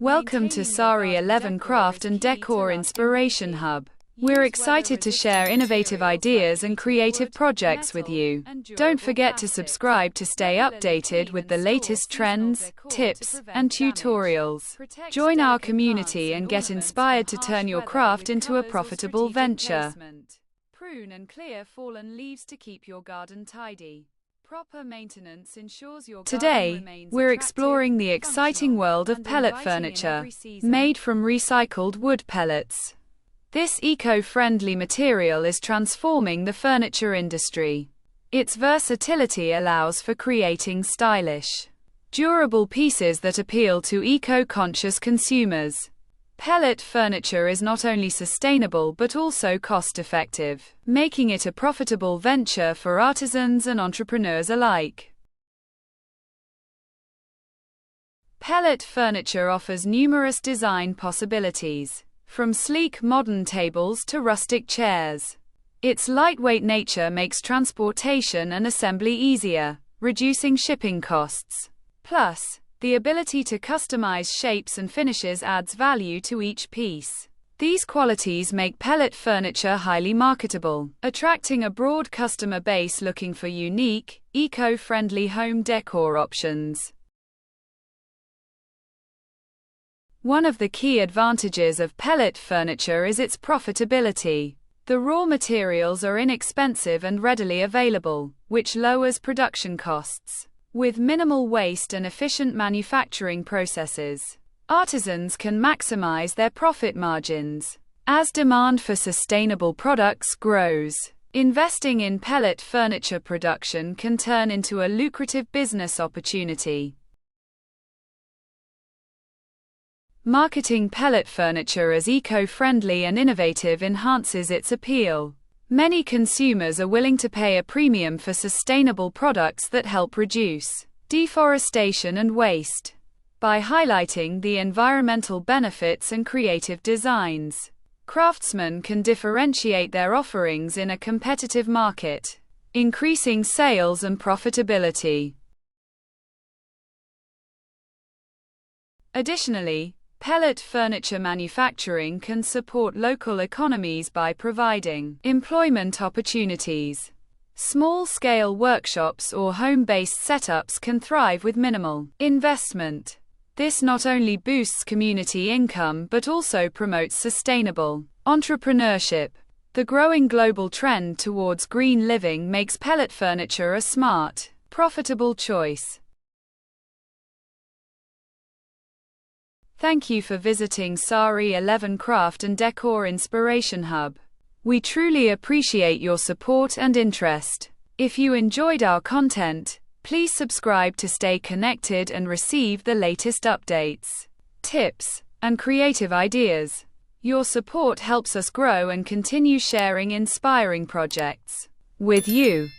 Welcome to Sari 11 Craft and Decor Inspiration Hub. We're excited to share innovative ideas and creative projects with you. Don't forget to subscribe to stay updated with the latest trends, tips, and tutorials. Join our community and get inspired to turn your craft into a profitable venture. Prune and clear fallen leaves to keep your garden tidy. Proper maintenance ensures your garden remains attractive. Today, we're exploring the exciting world of pellet furniture, made from recycled wood pellets. This eco-friendly material is transforming the furniture industry. Its versatility allows for creating stylish, durable pieces that appeal to eco-conscious consumers. Pellet furniture is not only sustainable but also cost-effective, making it a profitable venture for artisans and entrepreneurs alike. Pellet furniture offers numerous design possibilities, from sleek modern tables to rustic chairs. Its lightweight nature makes transportation and assembly easier, reducing shipping costs. Plus, the ability to customize shapes and finishes adds value to each piece. These qualities make pellet furniture highly marketable, attracting a broad customer base looking for unique, eco-friendly home decor options. One of the key advantages of pellet furniture is its profitability. The raw materials are inexpensive and readily available, which lowers production costs. With minimal waste and efficient manufacturing processes, artisans can maximize their profit margins. As demand for sustainable products grows, investing in pellet furniture production can turn into a lucrative business opportunity. Marketing pellet furniture as eco-friendly and innovative enhances its appeal. Many consumers are willing to pay a premium for sustainable products that help reduce deforestation and waste. By highlighting the environmental benefits and creative designs, craftsmen can differentiate their offerings in a competitive market, increasing sales and profitability. Additionally, pellet furniture manufacturing can support local economies by providing employment opportunities. Small-scale workshops or home-based setups can thrive with minimal investment. This not only boosts community income but also promotes sustainable entrepreneurship. The growing global trend towards green living makes pellet furniture a smart, profitable choice. Thank you for visiting Sari 11 Craft and Decor Inspiration Hub. We truly appreciate your support and interest. If you enjoyed our content, please subscribe to stay connected and receive the latest updates, tips, and creative ideas. Your support helps us grow and continue sharing inspiring projects with you.